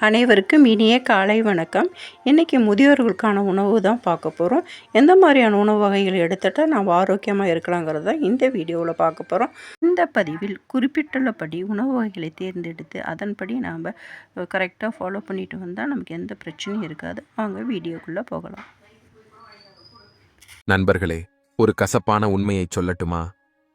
அனைவருக்கும் இனிய காலை வணக்கம். இன்றைக்கி முதியோர்களுக்கான உணவு தான் பார்க்க போகிறோம். எந்த மாதிரியான உணவு வகைகள் எடுத்துகிட்டா நம்ம ஆரோக்கியமாக இருக்கலாங்கிறது தான் இந்த வீடியோவில் பார்க்க போகிறோம். இந்த பதிவில் குறிப்பிட்டுள்ளபடி உணவு வகைகளை தேர்ந்தெடுத்து அதன்படி நாம் கரெக்டாக ஃபாலோ பண்ணிட்டு வந்தால் நமக்கு எந்த பிரச்சனையும் இருக்காது. வாங்க வீடியோக்குள்ளே போகலாம். நண்பர்களே, ஒரு கசப்பான உண்மையை சொல்லட்டுமா?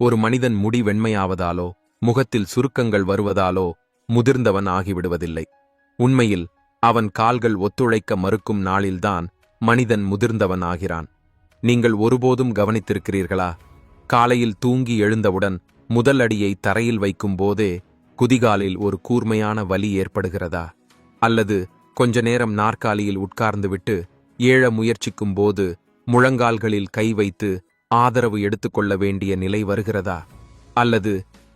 ஒரு மனிதன் முடி வெண்மையாவதாலோ முகத்தில் சுருக்கங்கள் வருவதாலோ முதிர்ந்தவன் ஆகிவிடுவதில்லை. உண்மையில் அவன் கால்கள் ஒத்துழைக்க மறுக்கும் நாளில்தான் மனிதன் முதிர்ந்தவன் ஆகிறான். நீங்கள் ஒருபோதும் கவனித்திருக்கிறீர்களா? காலையில் தூங்கி எழுந்தவுடன் முதல் அடியை தரையில் வைக்கும் போதே குதிகாலில் ஒரு கூர்மையான வலி ஏற்படுகிறதா? அல்லது கொஞ்ச நேரம் நாற்காலியில் உட்கார்ந்துவிட்டு ஏழ முயற்சிக்கும் போது முழங்கால்களில் கை வைத்து ஆதரவு எடுத்துக்கொள்ள வேண்டிய நிலை வருகிறதா? அல்லது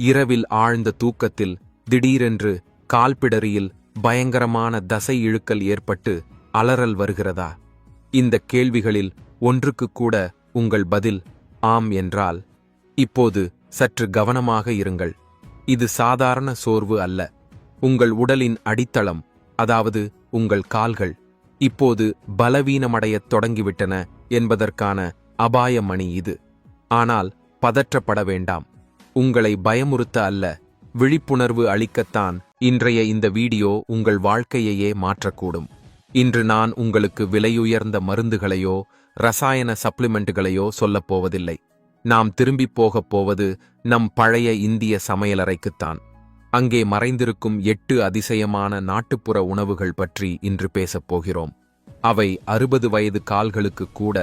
இரவில் ஆழ்ந்த தூக்கத்தில் திடீரென்று கால்பிடரியில் பயங்கரமான தசை இழுக்கல் ஏற்பட்டு அலறல் வருகிறதா? இந்த கேள்விகளில் ஒன்றுக்கு கூட உங்கள் பதில் ஆம் என்றால், இப்போது சற்று கவனமாக இருங்கள். இது சாதாரண சோர்வு அல்ல. உங்கள் உடலின் அடித்தளம், அதாவது உங்கள் கால்கள், இப்போது பலவீனமடையத் தொடங்கிவிட்டன என்பதற்கான அபாய மணி இது. ஆனால் பதற்றப்பட வேண்டாம். உங்களை பயமுறுத்த அல்ல, விழிப்புணர்வு அளிக்கத்தான் இன்றைய இந்த வீடியோ உங்கள் வாழ்க்கையையே மாற்றக்கூடும். இன்று நான் உங்களுக்கு விலையுயர்ந்த மருந்துகளையோ ரசாயன சப்ளிமெண்ட்டுகளையோ சொல்லப்போவதில்லை. நாம் திரும்பிப் போகப் போவது நம் பழைய இந்திய சமையலறைக்குத்தான். அங்கே மறைந்திருக்கும் 8 அதிசயமான நாட்டுப்புற உணவுகள் பற்றி இன்று பேசப் போகிறோம். அவை 60 வயது கால்களுக்கு கூட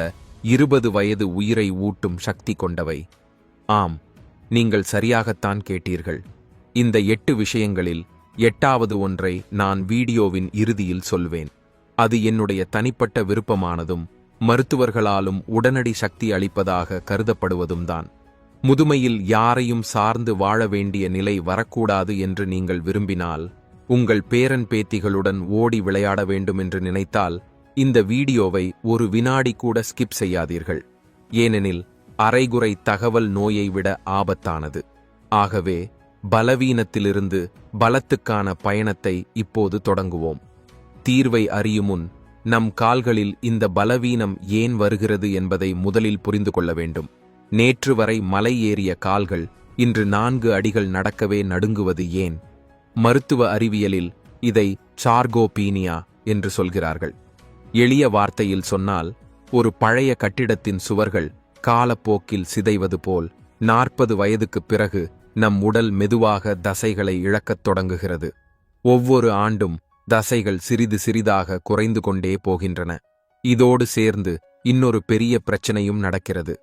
20 வயது உயிரை ஊட்டும் சக்தி கொண்டவை. ஆம், நீங்கள் சரியாகத்தான் கேட்டீர்கள். இந்த 8 விஷயங்களில் 8வது ஒன்றை நான் வீடியோவின் இறுதியில் சொல்வேன். அது என்னுடைய தனிப்பட்ட விருப்பமானதும் மருத்துவர்களாலும் உடனடி சக்தி அளிப்பதாக கருதப்படுவதும் தான். முதுமையில் யாரையும் சார்ந்து வாழ வேண்டிய நிலை வரக்கூடாது என்று நீங்கள் விரும்பினால், உங்கள் பேரன் பேத்திகளுடன் ஓடி விளையாட வேண்டும் என்று நினைத்தால், இந்த வீடியோவை ஒரு வினாடி கூட ஸ்கிப் செய்யாதீர்கள். ஏனெனில் அரைகுறை தகவல் நோயை விட ஆபத்தானது. ஆகவே பலவீனத்திலிருந்து பலத்துக்கான பயணத்தை இப்போது தொடங்குவோம். தீர்வை அறியுமுன் நம் கால்களில் இந்த பலவீனம் ஏன் வருகிறது என்பதை முதலில் புரிந்து கொள்ள வேண்டும். நேற்று வரை மலை ஏறிய கால்கள் இன்று 4 அடிகள் நடக்கவே நடுங்குவது ஏன்? மருத்துவ அறிவியலில் இதை சார்கோபீனியா என்று சொல்கிறார்கள். எளிய வார்த்தையில் சொன்னால், ஒரு பழைய கட்டிடத்தின் சுவர்கள் காலப்போக்கில் சிதைவது போல் 40 வயதுக்குப் பிறகு நம் உடல் மெதுவாக தசைகளை இழக்கத் தொடங்குகிறது. ஒவ்வொரு ஆண்டும் தசைகள் சிறிது சிறிதாக குறைந்து கொண்டே போகின்றன. இதோடு சேர்ந்து இன்னொரு பெரிய பிரச்சனையும் நடக்கிறது.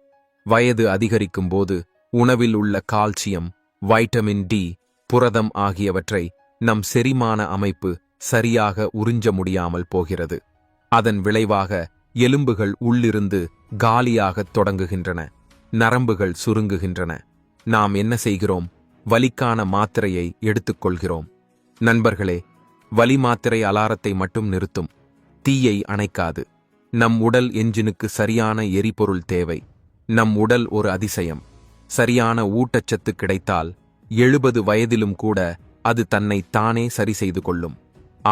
வயது அதிகரிக்கும் போது உணவில் உள்ள கால்சியம், வைட்டமின் டி, புரதம் ஆகியவற்றை நம் செரிமான அமைப்பு சரியாக உறிஞ்ச முடியாமல் போகிறது. அதன் விளைவாக எலும்புகள் உள்ளிருந்து காலியாகத் தொடங்குகின்றன. நரம்புகள் சுருங்குகின்றன. நாம் என்ன செய்கிறோம்? வலிக்கான மாத்திரையை எடுத்துக்கொள்கிறோம். நண்பர்களே, வலி மாத்திரை அலாரத்தை மட்டும் நிறுத்தும், தீயை அணைக்காது. நம் உடல் என்ஜினுக்கு சரியான எரிபொருள் தேவை. நம் உடல் ஒரு அதிசயம். சரியான ஊட்டச்சத்து கிடைத்தால் 70 வயதிலும் கூட அது தன்னை தானே சரி செய்து கொள்ளும்.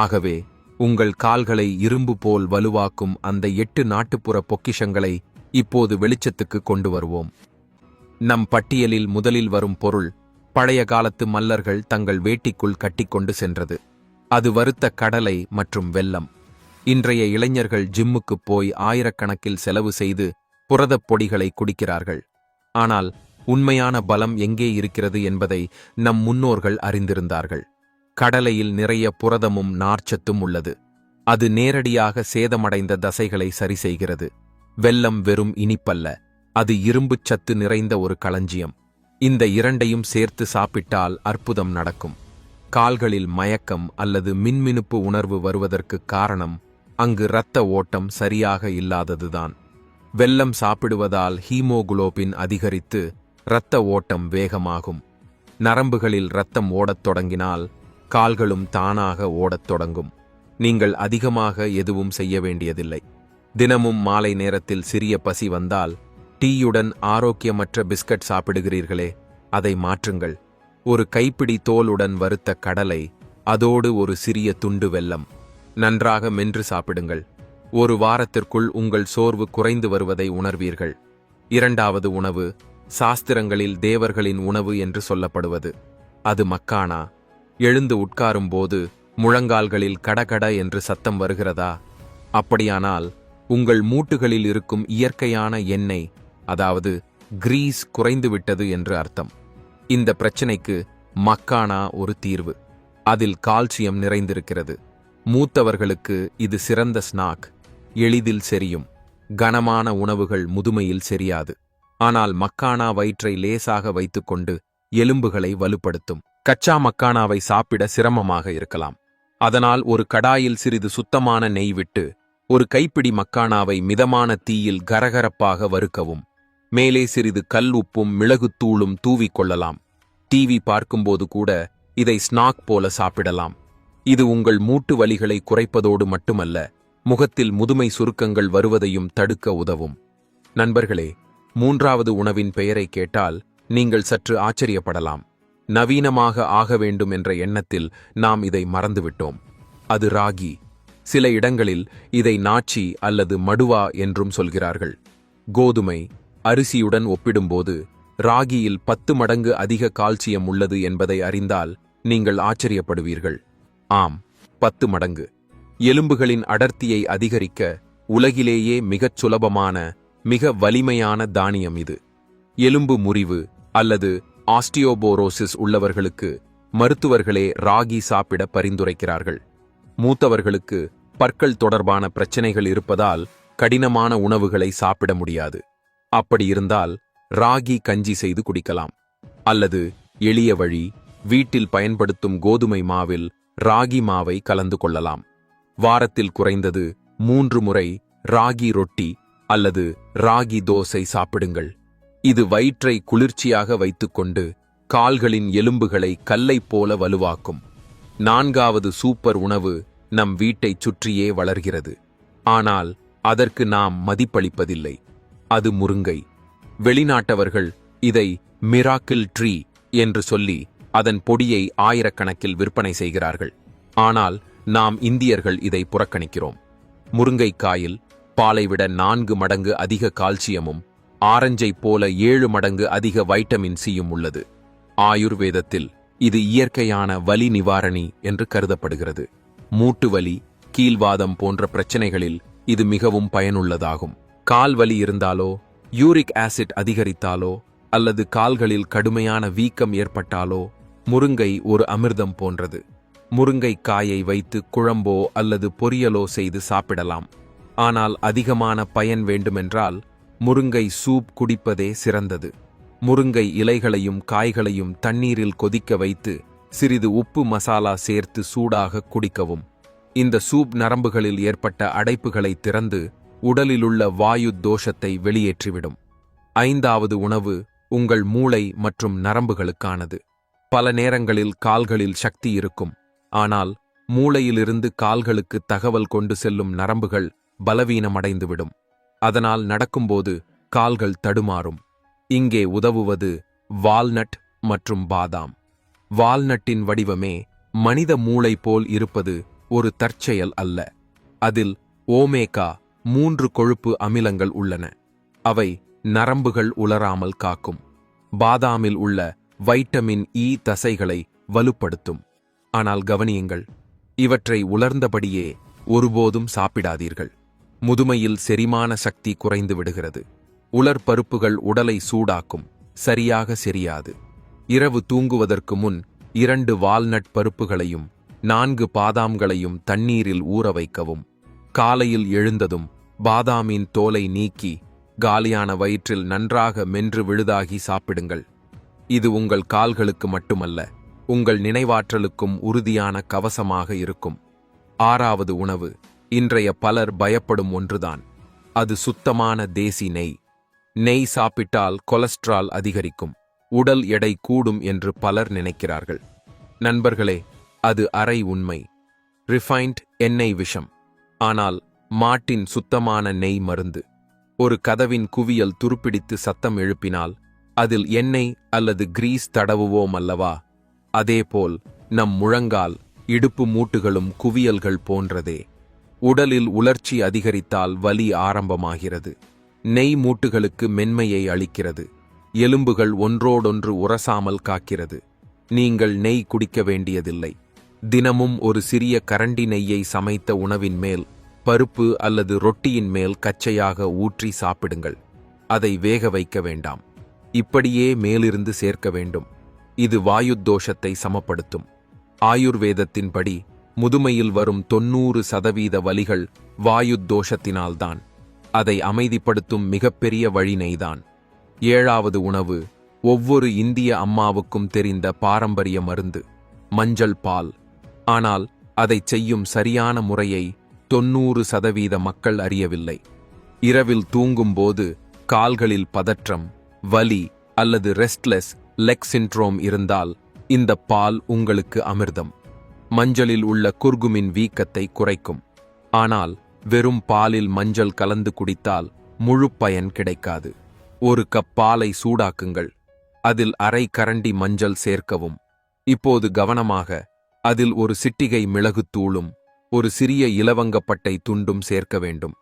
ஆகவே உங்கள் கால்களை இரும்பு போல் வலுவாக்கும் அந்த 8 நாட்டுப்புற பொக்கிஷங்களை இப்போது வெளிச்சத்துக்கு கொண்டு வருவோம். நம் பட்டியலில் முதலில் வரும் பொருள் பழைய காலத்து மல்லர்கள் தங்கள் வேட்டிக்குள் கட்டிக்கொண்டு சென்றது. அது வறுத்த கடலை மற்றும் வெல்லம். இன்றைய இளைஞர்கள் ஜிம்முக்குப் போய் ஆயிரக்கணக்கில் செலவு செய்து புரதப் பொடிகளை குடிக்கிறார்கள். ஆனால் உண்மையான பலம் எங்கே இருக்கிறது என்பதை நம் முன்னோர்கள் அறிந்திருந்தார்கள். கடலையில் நிறைய புரதமும் நார்ச்சத்தும் உள்ளது. அது நேரடியாக சேதமடைந்த தசைகளை சரி செய்கிறது. வெல்லம் வெறும் இனிப்பல்ல, அது இரும்புச் சத்து நிறைந்த ஒரு களஞ்சியம். இந்த இரண்டையும் சேர்த்து சாப்பிட்டால் அற்புதம் நடக்கும். கால்களில் மயக்கம் அல்லது மின்மினுப்பு உணர்வு வருவதற்கு காரணம் அங்கு இரத்த ஓட்டம் சரியாக இல்லாததுதான். வெல்லம் சாப்பிடுவதால் ஹீமோகுளோபின் அதிகரித்து இரத்த ஓட்டம் வேகமாகும். நரம்புகளில் இரத்தம் ஓடத் தொடங்கினால் கால்களும் தானாக ஓடத் தொடங்கும். நீங்கள் அதிகமாக எதுவும் செய்ய வேண்டியதில்லை. தினமும் மாலை நேரத்தில் சிறிய பசி வந்தால் டீயுடன் ஆரோக்கியமற்ற பிஸ்கட் சாப்பிடுகிறீர்களே, அதை மாற்றுங்கள். ஒரு கைப்பிடி தோலுடன் வறுத்த கடலை, அதோடு ஒரு சிறிய துண்டு வெல்லம், நன்றாக மென்று சாப்பிடுங்கள். ஒரு வாரத்திற்குள் உங்கள் சோர்வு குறைந்து வருவதை உணர்வீர்கள். இரண்டாவது உணவு சாஸ்திரங்களில் தேவர்களின் உணவு என்று சொல்லப்படுவது. அது மக்கானா. எழுந்து உட்காரும்போது முழங்கால்களில் கடகட என்று சத்தம் வருகிறதா? அப்படியானால் உங்கள் மூட்டுகளில் இருக்கும் இயற்கையான எண்ணெய், அதாவது கிரீஸ் குறைந்துவிட்டது என்று அர்த்தம். இந்த பிரச்சனைக்கு மக்கானா ஒரு தீர்வு. அதில் கால்சியம் நிறைந்திருக்கிறது. மூத்தவர்களுக்கு இது சிறந்த ஸ்நாக். எளிதில் செரியும். கனமான உணவுகள் முதுமையில் செரியாது. ஆனால் மக்கானா வயிற்றை லேசாக வைத்துக்கொண்டு எலும்புகளை வலுப்படுத்தும். கச்சா மக்கானாவை சாப்பிட சிரமமாக இருக்கலாம். அதனால் ஒரு கடாயில் சிறிது சுத்தமான நெய் விட்டு ஒரு கைப்பிடி மக்கானாவை மிதமான தீயில் கரகரப்பாக வறுக்கவும். மேலே சிறிது கல் உப்பும் மிளகுத்தூளும் தூவிக்கொள்ளலாம். டிவி பார்க்கும்போது கூட இதை ஸ்நாக் போல சாப்பிடலாம். இது உங்கள் மூட்டு வலிகளை குறைப்பதோடு மட்டுமல்ல, முகத்தில் முதுமை சுருக்கங்கள் வருவதையும் தடுக்க உதவும். நண்பர்களே, மூன்றாவது உணவின் பெயரை கேட்டால் நீங்கள் சற்று ஆச்சரியப்படலாம். நவீனமாக ஆக வேண்டும் என்ற எண்ணத்தில் நாம் இதை மறந்துவிட்டோம். அது ராகி. சில இடங்களில் இதை நாச்சி அல்லது மடுவா என்றும் சொல்கிறார்கள். கோதுமை, அரிசியுடன் ஒப்பிடும்போது ராகியில் 10 மடங்கு அதிக கால்சியம் உள்ளது என்பதை அறிந்தால் நீங்கள் ஆச்சரியப்படுவீர்கள். ஆம், 10 மடங்கு. எலும்புகளின் அடர்த்தியை அதிகரிக்க உலகிலேயே மிகச் சுலபமான, மிக வலிமையான தானியம் இது. எலும்பு முறிவு அல்லது ஆஸ்டியோபோரோசிஸ் உள்ளவர்களுக்கு மருத்துவர்களே ராகி சாப்பிட பரிந்துரைக்கிறார்கள். மூத்தவர்களுக்கு பற்கள் தொடர்பான பிரச்சனைகள் இருப்பதால் கடினமான உணவுகளை சாப்பிட முடியாது. அப்படி இருந்தால் ராகி கஞ்சி செய்து குடிக்கலாம். அல்லது எளிய வழி, வீட்டில் பயன்படுத்தும் கோதுமை மாவில் ராகி மாவை கலந்து கொள்ளலாம். வாரத்தில் குறைந்தது 3 முறை ராகி ரொட்டி அல்லது ராகி தோசை சாப்பிடுங்கள். இது வயிற்றை குளிர்ச்சியாக வைத்துக்கொண்டு கால்களின் எலும்புகளை கல்லைப் போல வலுவாக்கும். நான்காவது சூப்பர் உணவு நம் வீட்டைச் சுற்றியே வளர்கிறது. ஆனால் அதற்கு நாம் மதிப்பளிப்பதில்லை. அது முருங்கை. வெளிநாட்டவர்கள் இதை மிராக்கிள் ட்ரீ என்று சொல்லி அதன் பொடியை ஆயிரக்கணக்கில் விற்பனை செய்கிறார்கள். ஆனால் நாம் இந்தியர்கள் இதை புறக்கணிக்கிறோம். முருங்கைக்காயில் பாலை விட 4 மடங்கு அதிக கால்சியமும் ஆரஞ்சைப் போல 7 மடங்கு அதிக வைட்டமின் சியும் உள்ளது. ஆயுர்வேதத்தில் இது இயற்கையான வலி நிவாரணி என்று கருதப்படுகிறது. மூட்டு வலி, கீல்வாதம் போன்ற பிரச்சனைகளில் இது மிகவும் பயனுள்ளதாகும். கால் வலி இருந்தாலோ, யூரிக் ஆசிட் அதிகரித்தாலோ அல்லது கால்களில் கடுமையான வீக்கம் ஏற்பட்டாலோ முருங்கை ஒரு அமிர்தம் போன்றது. முருங்கைக்காயை வைத்து குழம்போ அல்லது பொரியலோ செய்து சாப்பிடலாம். ஆனால் அதிகமான பயன் வேண்டுமென்றால் முருங்கை சூப் குடிப்பதே சிறந்தது. முருங்கை இலைகளையும் காய்களையும் தண்ணீரில் கொதிக்க வைத்து சிறிது உப்பு மசாலா சேர்த்து சூடாக குடிக்கவும். இந்த சூப் நரம்புகளில் ஏற்பட்ட அடைப்புகளை திறந்து உடலிலுள்ள வாயு தோஷத்தை வெளியேற்றிவிடும். ஐந்தாவது உணவு உங்கள் மூளை மற்றும் நரம்புகளுக்கானது. பல நேரங்களில் கால்களில் சக்தி இருக்கும். ஆனால் மூளையிலிருந்து கால்களுக்கு தகவல் கொண்டு செல்லும் நரம்புகள் பலவீனமடைந்துவிடும். அதனால் நடக்கும்போது கால்கள் தடுமாறும். இங்கே உதவுவது வால்நட் மற்றும் பாதாம். வால்நட்டின் வடிவமே மனித மூளை போல் இருப்பது ஒரு தற்செயல் அல்ல. அதில் ஓமேகா 3 கொழுப்பு அமிலங்கள் உள்ளன. அவை நரம்புகள் உலராமல் காக்கும். பாதாமில் உள்ள வைட்டமின் இ தசைகளை வலுப்படுத்தும். ஆனால் கவனியுங்கள், இவற்றை உலர்ந்தபடியே ஒருபோதும் சாப்பிடாதீர்கள். முதுமையில் செரிமான சக்தி குறைந்து விடுகிறது. உலர்பருப்புகள் உடலை சூடாக்கும். சரியாக செரியாது. இரவு தூங்குவதற்கு முன் 2 வால்நட் பருப்புகளையும் 4 பாதாம்களையும் தண்ணீரில் ஊற வைக்கவும். காலையில் எழுந்ததும் பாதாமின் தோலை நீக்கி காலியான வயிற்றில் நன்றாக மென்று விழுதாகி சாப்பிடுங்கள். இது உங்கள் கால்களுக்கு மட்டுமல்ல, உங்கள் நினைவாற்றலுக்கும் உறுதியான கவசமாக இருக்கும். ஆறாவது உணவு இன்றைய பலர் பயப்படும் ஒன்றுதான். அது சுத்தமான தேசி நெய். நெய் சாப்பிட்டால் கொலஸ்ட்ரால் அதிகரிக்கும், உடல் எடை கூடும் என்று பலர் நினைக்கிறார்கள். நண்பர்களே, அது அரை உண்மை. ரிஃபைன்ட் எண்ணெய் விஷம். ஆனால் மாட்டின் சுத்தமான நெய் மருந்து. ஒரு கதவின் குவியல் துருப்பிடித்து சத்தம் எழுப்பினால் அதில் எண்ணெய் அல்லது கிரீஸ் தடவுவோம் அல்லவா? அதேபோல் நம் முழங்கால் இடுப்பு மூட்டுகளும் குவியல்கள் போன்றதே. உடலில் உலர்ச்சி அதிகரித்தால் வலி ஆரம்பமாகிறது. நெய் மூட்டுகளுக்கு மென்மையை அளிக்கிறது. எலும்புகள் ஒன்றோடொன்று உரசாமல் காக்கிறது. நீங்கள் நெய் குடிக்க வேண்டியதில்லை. தினமும் ஒரு சிறிய கரண்டி நெய்யை சமைத்த உணவின் மேல், பருப்பு அல்லது ரொட்டியின் மேல் கச்சையாக ஊற்றி சாப்பிடுங்கள். அதை வேக வைக்க வேண்டாம். இப்படியே மேலிருந்து சேர்க்க வேண்டும். இது வாயுத்தோஷத்தை சமப்படுத்தும். ஆயுர்வேதத்தின்படி முதுமையில் வரும் 90% வலிகள் வாயுத்தோஷத்தினால்தான். அதை அமைதிப்படுத்தும் மிகப்பெரிய வழி நெய்தான். 7வது உணவு, ஒவ்வொரு இந்திய அம்மாவுக்கும் தெரிந்த பாரம்பரிய மருந்து, மஞ்சள் பால். ஆனால் அதைச் செய்யும் சரியான முறையை 90% மக்கள் அறியவில்லை. இரவில் தூங்கும்போது கால்களில் பதற்றம், வலி அல்லது ரெஸ்ட்லெஸ் லெக் சிண்ட்ரோம் இருந்தால் இந்த பால் உங்களுக்கு அமிர்தம். மஞ்சளில் உள்ள குர்குமின் வீக்கத்தை குறைக்கும். ஆனால் வெறும் பாலில் மஞ்சள் கலந்து குடித்தால் முழு பயன் கிடைக்காது. ஒரு கப் பாலை சூடாக்குங்கள். அதில் அரை கரண்டி மஞ்சள் சேர்க்கவும். இப்போது கவனமாக, அதில் ஒரு சிட்டிகை மிளகுத்தூளும் ஒரு சிறிய இலவங்கப்பட்டை துண்டும் சேர்க்க வேண்டும்.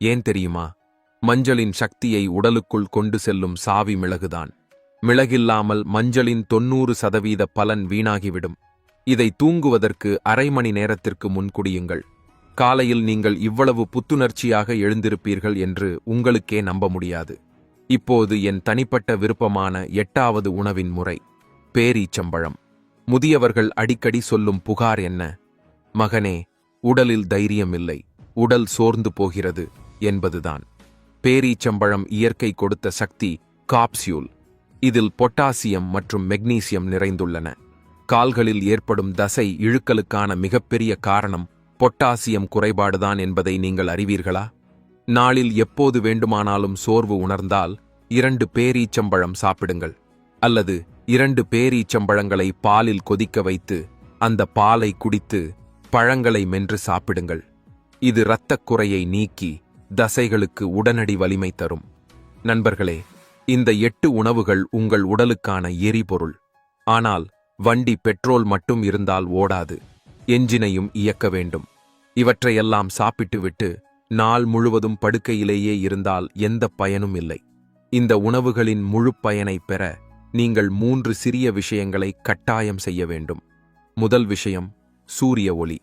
ஏன் தெரியுமா? மஞ்சளின் சக்தியை உடலுக்குள் கொண்டு செல்லும் சாவி மிளகுதான். மிளகில்லாமல் மஞ்சளின் 90% பலன் வீணாகிவிடும். இதை தூங்குவதற்கு அரை மணி நேரத்திற்கு முன் குடியுங்கள். காலையில் நீங்கள் இவ்வளவு புத்துணர்ச்சியாக எழுந்திருப்பீர்கள் என்று உங்களுக்கே நம்ப முடியாது. இப்போது என் தனிப்பட்ட விருப்பமான 8வது உணவின் முறை, பேரீச்சம்பழம். முதியவர்கள் அடிக்கடி சொல்லும் புகார் என்ன? மகனே, உடலில் தைரியம் இல்லை, உடல் சோர்ந்து போகிறது என்பதுதான். பேரீச்சம்பழம் இயற்கை கொடுத்த சக்தி காப்சியூல். இதில் பொட்டாசியம் மற்றும் மெக்னீசியம் நிறைந்துள்ளன. கால்களில் ஏற்படும் தசை இழுக்கலுக்கான மிகப்பெரிய காரணம் பொட்டாசியம் குறைபாடுதான் என்பதை நீங்கள் அறிவீர்களா? நாளில் எப்போது வேண்டுமானாலும் சோர்வு உணர்ந்தால் 2 பேரீச்சம்பழம் சாப்பிடுங்கள். அல்லது 2 பேரீச்சம்பழங்களை பாலில் கொதிக்க வைத்து அந்த பாலை குடித்து பழங்களை மென்று சாப்பிடுங்கள். இது இரத்தக் குறையை நீக்கி தசைகளுக்கு உடனடி வலிமை தரும். நண்பர்களே, இந்த 8 உணவுகள் உங்கள் உடலுக்கான எரிபொருள். ஆனால் வண்டி பெட்ரோல் மட்டும் இருந்தால் ஓடாது. என்ஜினையும் இயக்க வேண்டும். இவற்றையெல்லாம் சாப்பிட்டுவிட்டு நாள் முழுவதும் படுக்கையிலேயே இருந்தால் எந்த பயனும் இல்லை. இந்த உணவுகளின் முழு பயனை பெற நீங்கள் 3 சிறிய விஷயங்களை கட்டாயம் செய்ய வேண்டும். முதல் விஷயம், சூரிய ஒளி.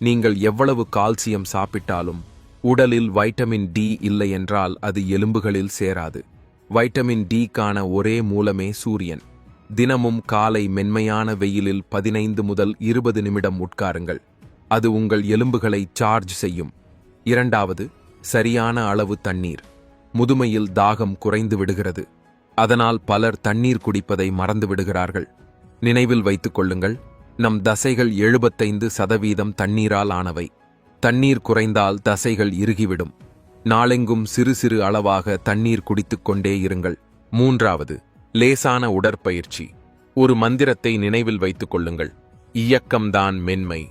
நீங்கள் எவ்வளவு கால்சியம் சாப்பிட்டாலும் உடலில் வைட்டமின் டி இல்லை என்றால் அது எலும்புகளில் சேராது. வைட்டமின் டிக்கான ஒரே மூலமே சூரியன். தினமும் காலை மென்மையான வெயிலில் 15 முதல் 20 நிமிடம் உட்காருங்கள். அது உங்கள் எலும்புகளை சார்ஜ் செய்யும். 2வது, சரியான அளவு தண்ணீர். முதுமையில் தாகம் குறைந்து விடுகிறது. அதனால் பலர் தண்ணீர் குடிப்பதை மறந்து விடுகிறார்கள். நினைவில் வைத்துக் கொள்ளுங்கள், நம் தசைகள் 75% தண்ணீரால் ஆனவை. தண்ணீர் குறைந்தால் தசைகள் இறுகிவிடும். நாளெங்கும் சிறு சிறு அளவாக தண்ணீர் குடித்துக்கொண்டே இருங்கள். 3வது, லேசான உடற்பயிற்சி. ஒரு மந்திரத்தை நினைவில் வைத்துக் கொள்ளுங்கள், இயக்கம்தான் மென்மை.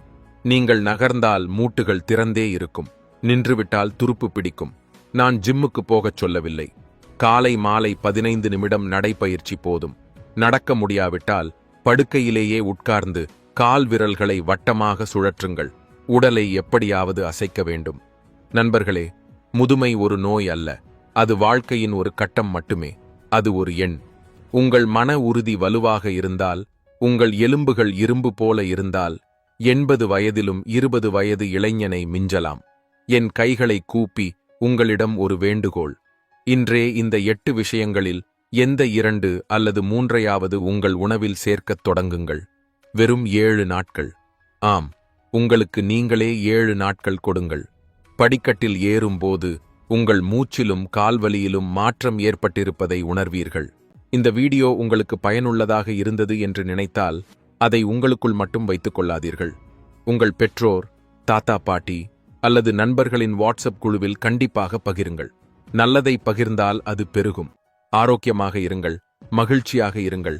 நீங்கள் நகர்ந்தால் மூட்டுகள் திறந்தே இருக்கும். நின்றுவிட்டால் துருப்பு பிடிக்கும். நான் ஜிம்முக்கு போகச் சொல்லவில்லை. காலை மாலை 15 நிமிடம் நடைப்பயிற்சி போதும். நடக்க முடியாவிட்டால் படுக்கையிலேயே உட்கார்ந்து கால் விரல்களை வட்டமாக சுழற்றுங்கள். உடலை எப்படியாவது அசைக்க வேண்டும். நண்பர்களே, முதுமை ஒரு நோய் அல்ல. அது வாழ்க்கையின் ஒரு கட்டம் மட்டுமே. அது ஒரு எண். உங்கள் மன உறுதி வலுவாக இருந்தால், உங்கள் எலும்புகள் இரும்பு போல இருந்தால், 80 வயதிலும் 20 வயது இளைஞனை மிஞ்சலாம். என் கைகளை கூப்பி உங்களிடம் ஒரு வேண்டுகோள். இன்றே இந்த 8 விஷயங்களில் எந்த 2 அல்லது 3ஐயாவது உங்கள் உணவில் சேர்க்கத் தொடங்குங்கள். வெறும் 7 நாட்கள். ஆம், உங்களுக்கு நீங்களே 7 நாட்கள் கொடுங்கள். படிக்கட்டில் ஏறும்போது உங்கள் மூச்சிலும் கால்வலியிலும் மாற்றம் ஏற்பட்டிருப்பதை உணர்வீர்கள். இந்த வீடியோ உங்களுக்கு பயனுள்ளதாக இருந்தது என்று நினைத்தால் அதை உங்களுக்குள் மட்டும் வைத்துக் கொள்ளாதீர்கள். உங்கள் பெற்றோர், தாத்தா பாட்டி அல்லது நண்பர்களின் வாட்ஸ்அப் குழுவில் கண்டிப்பாக பகிருங்கள். நல்லதை பகிர்ந்தால் அது பெருகும். ஆரோக்கியமாக இருங்கள், மகிழ்ச்சியாக இருங்கள்.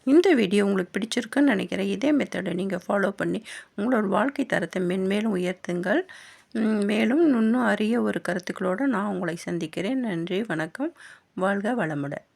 இந்த வீடியோ உங்களுக்கு பிடிச்சிருக்குன்னு நினைக்கிறேன். இதே மெத்தடை நீங்கள் ஃபாலோ பண்ணி உங்களோட வாழ்க்கை தரத்தை மென்மேலும் உயர்த்துங்கள். மேலும் இன்னும் அரிய ஒரு கருத்துக்களோடு நான் உங்களை சந்திக்கிறேன். நன்றி, வணக்கம், வாழ்க வளமுடன்.